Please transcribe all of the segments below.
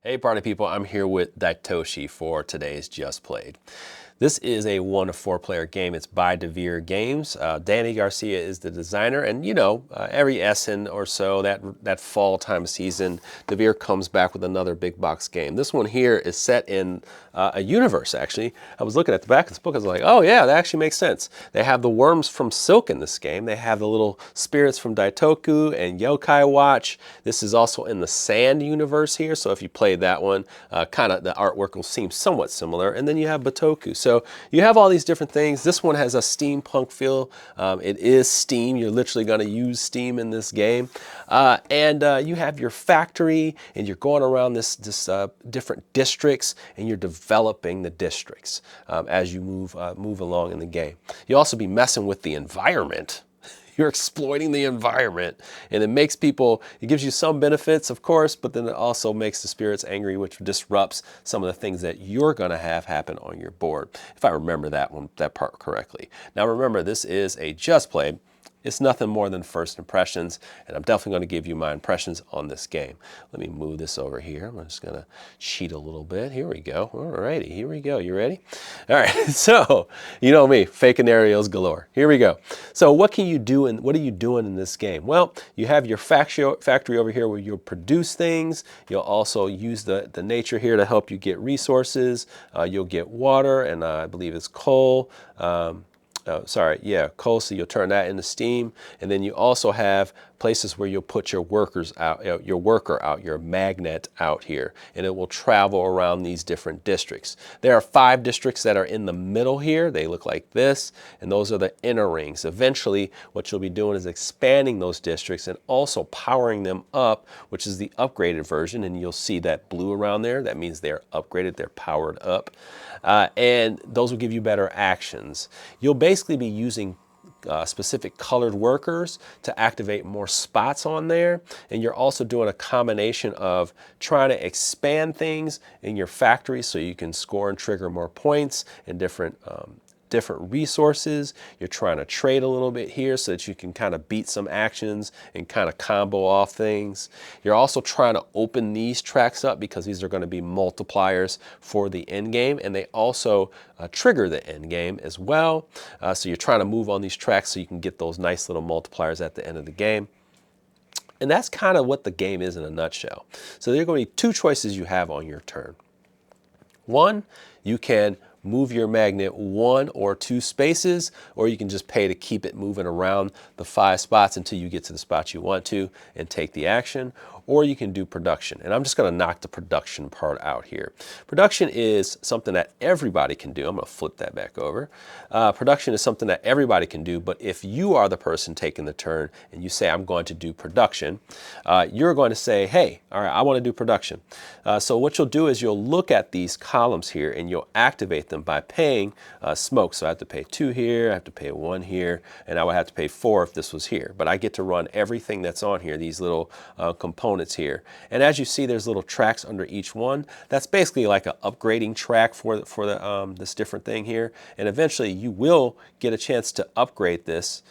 Hey party people, I'm here with Daitoshi for today's Just Played. This is a 1 to 4 player game. It's by Devir Games. Danny Garcia is the designer, and every Essen or so, that fall time of season, Devir comes back with another big box game. This one here is set in a universe, actually. I was looking at the back of this book, I was like, oh yeah, that actually makes sense. They have the worms from Silk in this game. They have the little spirits from Daitoku and Yokai Watch. This is also in the Sand universe here, so if you play that one, kind of the artwork will seem somewhat similar. And then you have Batoku. So you have all these different things. This one has a steampunk feel. It is steam. You're literally going to use steam in this game. You have your factory, and you're going around this different districts, and you're developing the districts as you move along in the game. You'll also be messing with the environment. You're exploiting the environment, and it makes people, it gives you some benefits, of course, but then it also makes the spirits angry, which disrupts some of the things that you're going to have happen on your board, if I remember that part correctly. Now remember, this is a Just Play. It's nothing more than first impressions, and I'm definitely going to give you my impressions on this game. Let me move this over here. I'm just going to cheat a little bit. Here we go. Alrighty, here we go. You ready? All right, so you know me, fake scenarios galore. Here we go. So what can you do, and what are you doing in this game? Well, you have your factory over here where you'll produce things. You'll also use the nature here to help you get resources. You'll get water, and I believe it's coal. Coal, so you'll turn that into steam. And then you also have places where you'll put your workers out, your magnet out here, and it will travel around these different districts. There are 5 districts that are in the middle here. They look like this, and those are the inner rings. Eventually, what you'll be doing is expanding those districts and also powering them up, which is the upgraded version, and you'll see that blue around there. That means they're upgraded, they're powered up, and those will give you better actions. You'll basically be using specific colored workers to activate more spots on there, and you're also doing a combination of trying to expand things in your factory so you can score and trigger more points and different resources. You're trying to trade a little bit here so that you can kind of beat some actions and kind of combo off things. You're also trying to open these tracks up because these are going to be multipliers for the end game, and they also trigger the end game as well. So you're trying to move on these tracks so you can get those nice little multipliers at the end of the game. And that's kind of what the game is in a nutshell. So there are going to be 2 choices you have on your turn. One, you can move your magnet 1 or 2 spaces, or you can just pay to keep it moving around the 5 spots until you get to the spot you want to and take the action. Or you can do production. And I'm just going to knock the production part out here. Production is something that everybody can do. I'm going to flip that back over. Production is something that everybody can do, but if you are the person taking the turn and you say, I'm going to do production, you're going to say, hey, all right, I want to do production. So what you'll do is you'll look at these columns here and you'll activate them by paying smoke. So I have to pay 2 here, I have to pay 1 here, and I would have to pay 4 if this was here. But I get to run everything that's on here, these little components here. And as you see, there's little tracks under each one. That's basically like an upgrading track for this different thing here. And eventually you will get a chance to upgrade this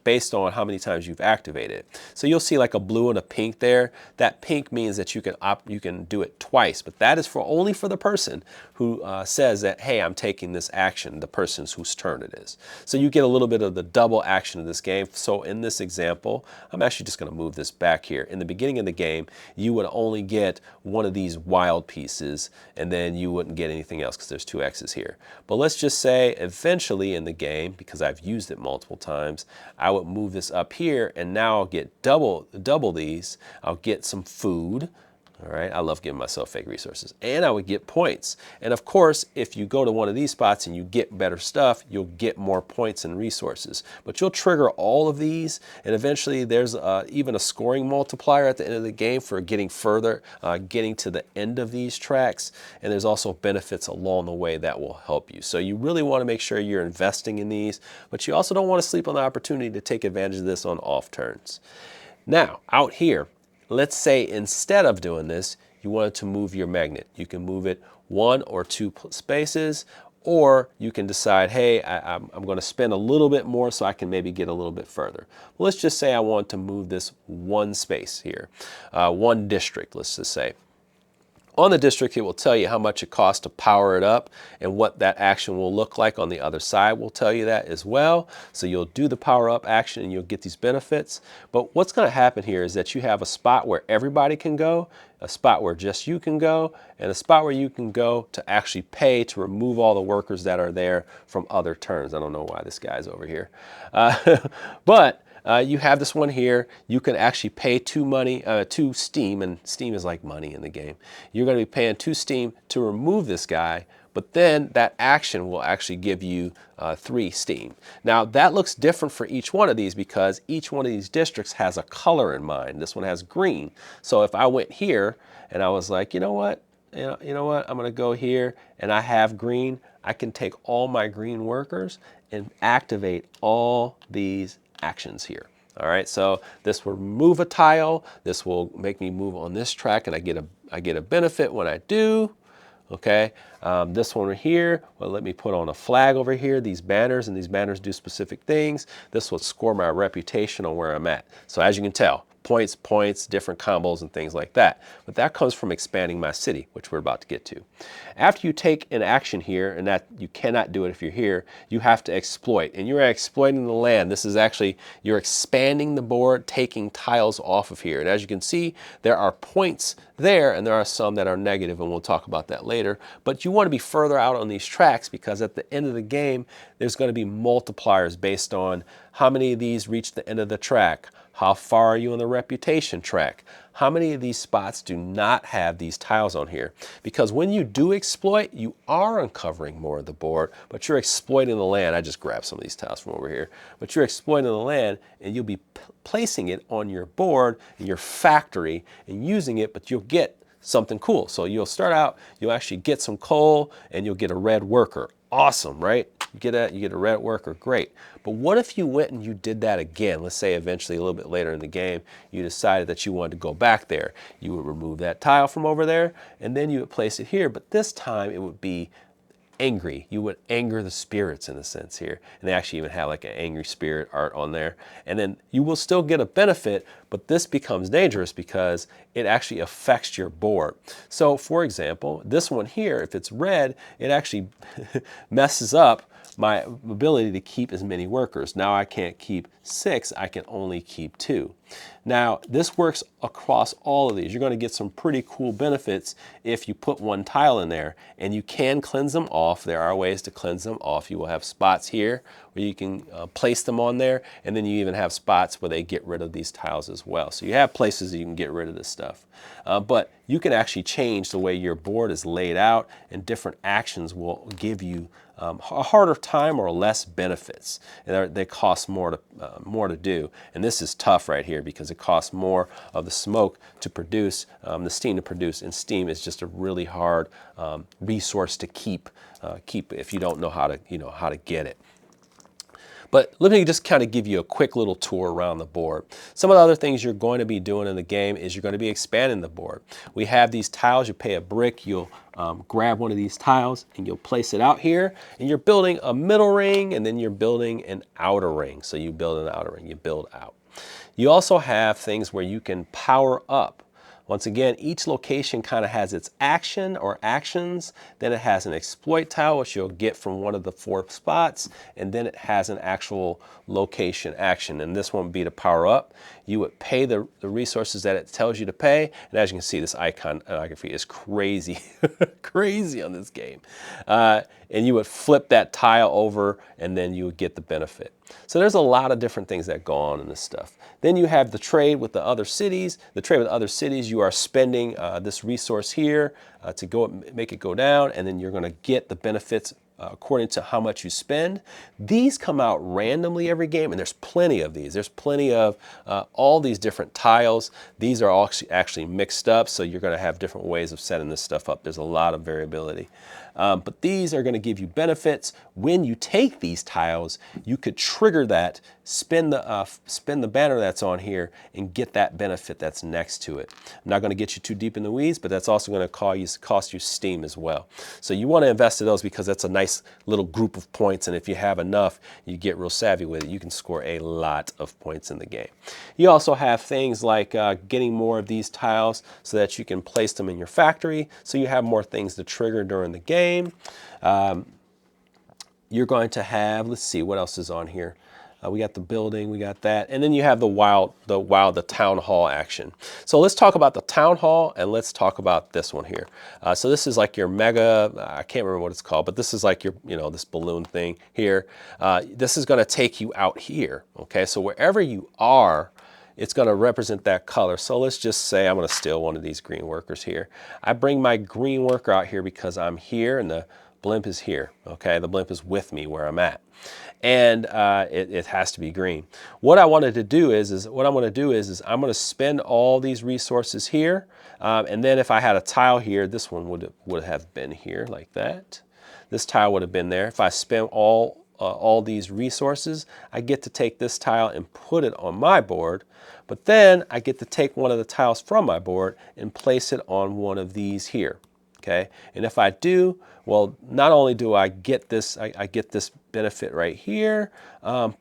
based on how many times you've activated it. So you'll see like a blue and a pink there. That pink means that you can do it twice, but that is only for the person who says that, hey, I'm taking this action, the person whose turn it is. So you get a little bit of the double action of this game. So in this example, I'm actually just going to move this back here. In the beginning of the game, you would only get one of these wild pieces, and then you wouldn't get anything else because there's 2 X's here. But let's just say eventually in the game, because I've used it multiple times, I would move this up here, and now I'll get double these. I'll get some food. All right, I love giving myself fake resources. And I would get points. And of course, if you go to one of these spots and you get better stuff, you'll get more points and resources. But you'll trigger all of these, and eventually there's even a scoring multiplier at the end of the game for getting further, getting to the end of these tracks. And there's also benefits along the way that will help you. So you really want to make sure you're investing in these, but you also don't want to sleep on the opportunity to take advantage of this on off turns. Now, out here, let's say instead of doing this, you wanted to move your magnet. You can move it 1 or 2 spaces, or you can decide, hey, I'm going to spend a little bit more so I can maybe get a little bit further. Well, let's just say I want to move this 1 space here, 1 district, let's just say. On the district, it will tell you how much it costs to power it up, and what that action will look like on the other side will tell you that as well. So you'll do the power up action and you'll get these benefits. But what's going to happen here is that you have a spot where everybody can go, a spot where just you can go, and a spot where you can go to actually pay to remove all the workers that are there from other turns. I don't know why this guy's over here. But you have this one here. You can actually pay to Steam, and Steam is like money in the game. You're going to be paying to Steam to remove this guy, but then that action will actually give you 3 Steam. Now that looks different for each one of these because each one of these districts has a color in mind. This one has green. So if I went here and I was like, you know what, I'm going to go here and I have green, I can take all my green workers and activate all these actions here. All right, so this will move a tile. This will make me move on this track, and I get a benefit when I do. Okay, this one right here, well, let me put on a flag over here, these banners, and these banners do specific things. This will score my reputation on where I'm at. So as you can tell, points, different combos and things like that. But that comes from expanding my city, which we're about to get to. After you take an action here, and that you cannot do it if you're here, you have to exploit. And you're exploiting the land. This is actually, you're expanding the board, taking tiles off of here. And as you can see, there are points there, and there are some that are negative, and we'll talk about that later. But you want to be further out on these tracks because at the end of the game, there's going to be multipliers based on how many of these reach the end of the track. How far are you on the reputation track? How many of these spots do not have these tiles on here? Because when you do exploit, you are uncovering more of the board, but you're exploiting the land. I just grabbed some of these tiles from over here. But you're exploiting the land, and you'll be placing it on your board, in your factory, and using it, but you'll get something cool. So you'll start out, you'll actually get some coal, and you'll get a red worker. Awesome, right? You get a red worker, great. But what if you went and you did that again? Let's say eventually a little bit later in the game, you decided that you wanted to go back there. You would remove that tile from over there, and then you would place it here. But this time it would be angry. You would anger the spirits in a sense here. And they actually even have like an angry spirit art on there. And then you will still get a benefit, but this becomes dangerous because it actually affects your board. So for example, this one here, if it's red, it actually messes up my ability to keep as many workers. Now I can't keep 6, I can only keep 2. Now this works across all of these. You're going to get some pretty cool benefits if you put one tile in there, and you can cleanse them off. There are ways to cleanse them off. You will have spots here where you can place them on there, and then you even have spots where they get rid of these tiles as well. So you have places that you can get rid of this stuff. But you can actually change the way your board is laid out, and different actions will give you a harder time or less benefits, and they cost more to do. And this is tough right here because it costs more of the smoke to produce, the steam to produce, and steam is just a really hard resource to keep if you don't know how to get it. But let me just kind of give you a quick little tour around the board. Some of the other things you're going to be doing in the game is you're going to be expanding the board. We have these tiles. You pay a brick. You'll grab one of these tiles and you'll place it out here. And you're building a middle ring, and then you're building an outer ring. So you build an outer ring. You build out. You also have things where you can power up. Once again, each location kind of has its action or actions. Then it has an exploit tile, which you'll get from one of the 4 spots. And then it has an actual location action. And this one would be to power up. You would pay the resources that it tells you to pay. And as you can see, this iconography is crazy, crazy on this game. And you would flip that tile over, and then you would get the benefit. So there's a lot of different things that go on in this stuff. Then you have the trade with the other cities. The trade with other cities, you are spending this resource here to make it go down, and then you're going to get the benefits according to how much you spend. These come out randomly every game, and there's plenty of these. There's plenty of all these different tiles. These are all actually mixed up, so you're going to have different ways of setting this stuff up. There's a lot of variability. But these are going to give you benefits. When you take these tiles, you could trigger that, spin the banner that's on here, and get that benefit that's next to it. I'm not going to get you too deep in the weeds, but that's also going to cost you steam as well. So you want to invest in those because that's a nice nice little group of points, and if you have enough, you get real savvy with it, you can score a lot of points in the game. You also have things like getting more of these tiles so that you can place them in your factory, so you have more things to trigger during the game. You're going to have, let's see, what else is on here? We got the building, we got that, and then you have the town hall action. So let's talk about the town hall, and let's talk about this one here. So this is like your mega, I can't remember what it's called, but this is like your, this balloon thing here. This is going to take you out here, okay? So wherever you are, it's going to represent that color. So let's just say I'm going to steal one of these green workers here. I bring my green worker out here because I'm here, and the blimp is here, okay? The blimp is with me where I'm at. And it has to be green. What I wanted to do is I'm going to spend all these resources here, and then if I had a tile here, this one would have been here like that. This tile would have been there. If I spend all these resources, I get to take this tile and put it on my board, but then I get to take one of the tiles from my board and place it on one of these here. Okay, and if I do, well, not only do I get this, I get this benefit right here,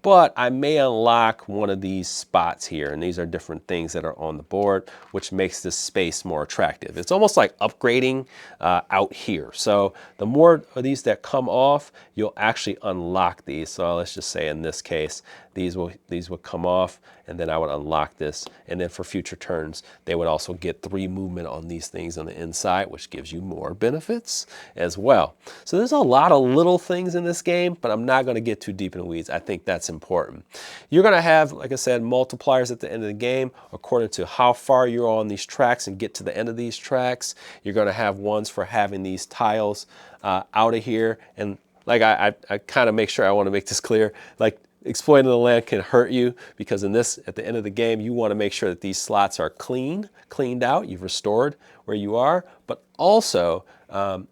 but I may unlock one of these spots here, and these are different things that are on the board, which makes this space more attractive. It's almost like upgrading out here. So the more of these that come off, you'll actually unlock these. So let's just say in this case, these would come off, and then I would unlock this, and then for future turns, they would also get 3 movement on these things on the inside, which gives you more benefits as well. So there's a lot of little things in this game, but I'm not going to get too deep in the weeds. I think that's important. You're going to have, like I said, multipliers at the end of the game according to how far you're on these tracks and get to the end of these tracks. You're going to have ones for having these tiles out of here, and like I kind of make sure I want to make this clear, like exploiting the land can hurt you, because in this, at the end of the game, you want to make sure that these slots are cleaned out, you've restored where you are, but also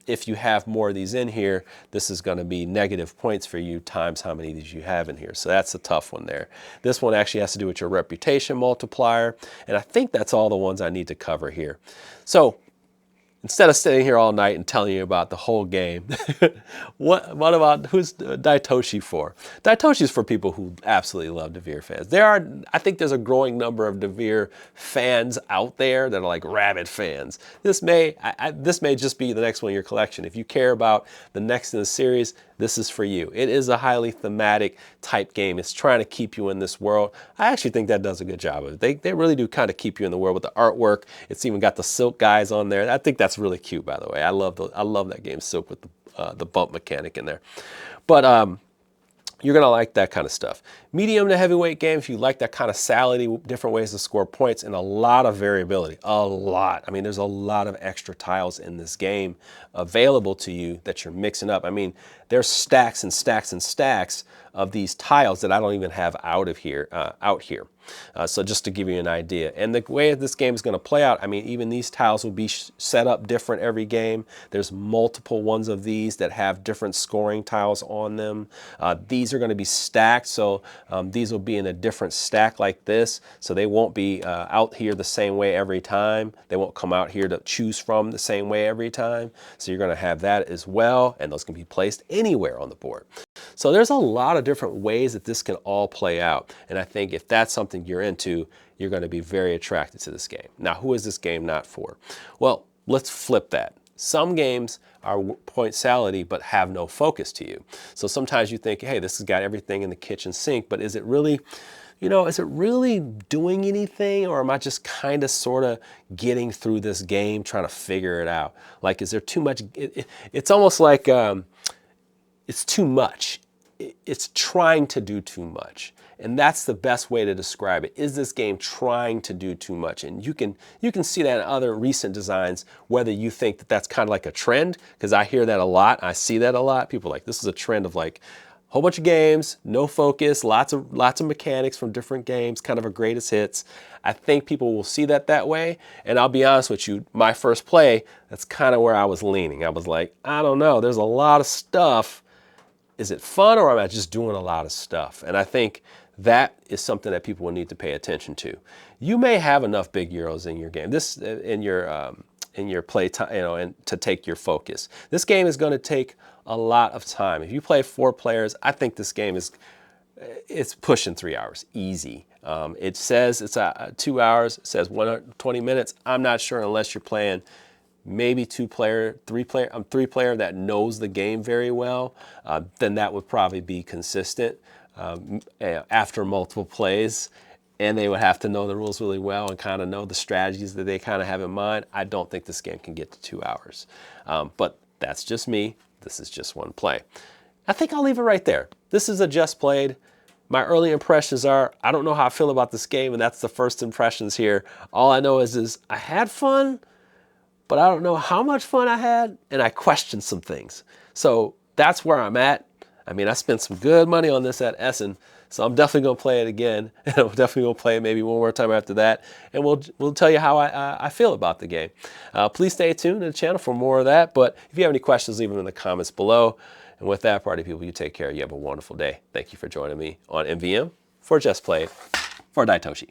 if you have more of these in here, this is going to be negative points for you times how many of these you have in here. So that's a tough one there. This one actually has to do with your reputation multiplier, and I think that's all the ones I need to cover here. So instead of sitting here all night and telling you about the whole game, what about, who's Daitoshi for? Daitoshi is for people who absolutely love Devir fans. I think there's a growing number of Devir fans out there that are like rabid fans. This may just be the next one in your collection. If you care about the next in the series, this is for you. It is a highly thematic type game. It's trying to keep you in this world. I actually think that does a good job of it. They really do kind of keep you in the world with the artwork. It's even got the Silk guys on there. I think that's really cute, by the way. I love that game, Silk, with the bump mechanic in there. But you're going to like that kind of stuff. Medium to heavyweight game, if you like that kind of salady, different ways to score points, and a lot of variability, a lot. I mean, there's a lot of extra tiles in this game available to you that you're mixing up. I mean, there's stacks and stacks and stacks of these tiles that I don't even have out here. So just to give you an idea. And the way this game is going to play out, I mean, even these tiles will be set up different every game. There's multiple ones of these that have different scoring tiles on them. These are going to be stacked, so these will be in a different stack like this, so they won't be out here the same way every time. They won't come out here to choose from the same way every time. So you're going to have that as well, and those can be placed anywhere on the board. So there's a lot of different ways that this can all play out, and I think if that's something you're into, you're going to be very attracted to this game. Now, who is this game not for? Well, let's flip that. Some games are point salady but have no focus to you. So sometimes you think, hey, this has got everything in the kitchen sink, but is it really, is it really doing anything, or am I just kind of sort of getting through this game trying to figure it out? Like, is there too much? It's almost like it's too much. It's trying to do too much. And that's the best way to describe it. Is this game trying to do too much? And you can see that in other recent designs, whether you think that that's kind of like a trend, because I hear that a lot. I see that a lot. People are like, this is a trend of like a whole bunch of games, no focus, lots of mechanics from different games, kind of a greatest hits. I think people will see that way. And I'll be honest with you, my first play, that's kind of where I was leaning. I was like, I don't know, there's a lot of stuff. Is it fun, or am I just doing a lot of stuff? And I think that is something that people will need to pay attention to. You may have enough big euros in your game, in your play time, and to take your focus. This game is going to take a lot of time. If you play 4 players, I think this game it's pushing 3 hours, easy. It says it's 2 hours, it says 120 minutes. I'm not sure unless you're playing maybe 3 player that knows the game very well, then that would probably be consistent after multiple plays. And they would have to know the rules really well and kind of know the strategies that they kind of have in mind. I don't think this game can get to 2 hours. But that's just me. This is just one play. I think I'll leave it right there. This is a just played. My early impressions are, I don't know how I feel about this game, and that's the first impressions here. All I know is I had fun, but I don't know how much fun I had, and I questioned some things. So that's where I'm at. I mean, I spent some good money on this at Essen, so I'm definitely going to play it again, and I'm definitely going to play it maybe one more time after that, and we'll tell you how I feel about the game. Please stay tuned to the channel for more of that, but if you have any questions, leave them in the comments below. And with that, party people, you take care. You have a wonderful day. Thank you for joining me on MVM for Just Played for Daitoshi.